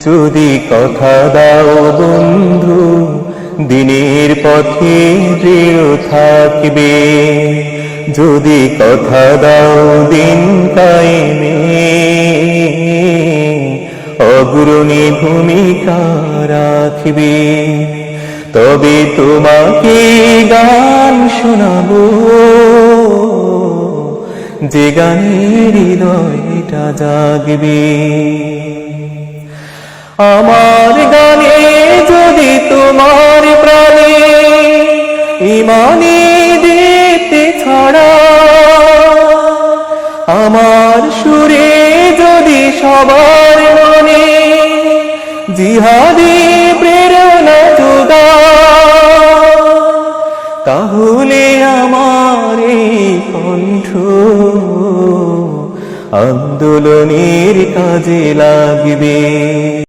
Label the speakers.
Speaker 1: যদি কথা দাও বন্ধু দিনের পথে দৃঢ় থাকবে, যদি কথা দাও দিন কায়েমে অগ্রণী ভূমিকা রাখবে, তবে তোমাকে গান শোনাবো যে গানের হৃদয়টা জাগবে। আমার গানে যদি তোমার প্রাণে ইমানি দিতে ছড়া, আমার সুরে যদি সবার মনে জিহাদি প্রেরণা যোগা, তাহলে আমার এই কণ্ঠ আন্দোলনের কাজে লাগবে।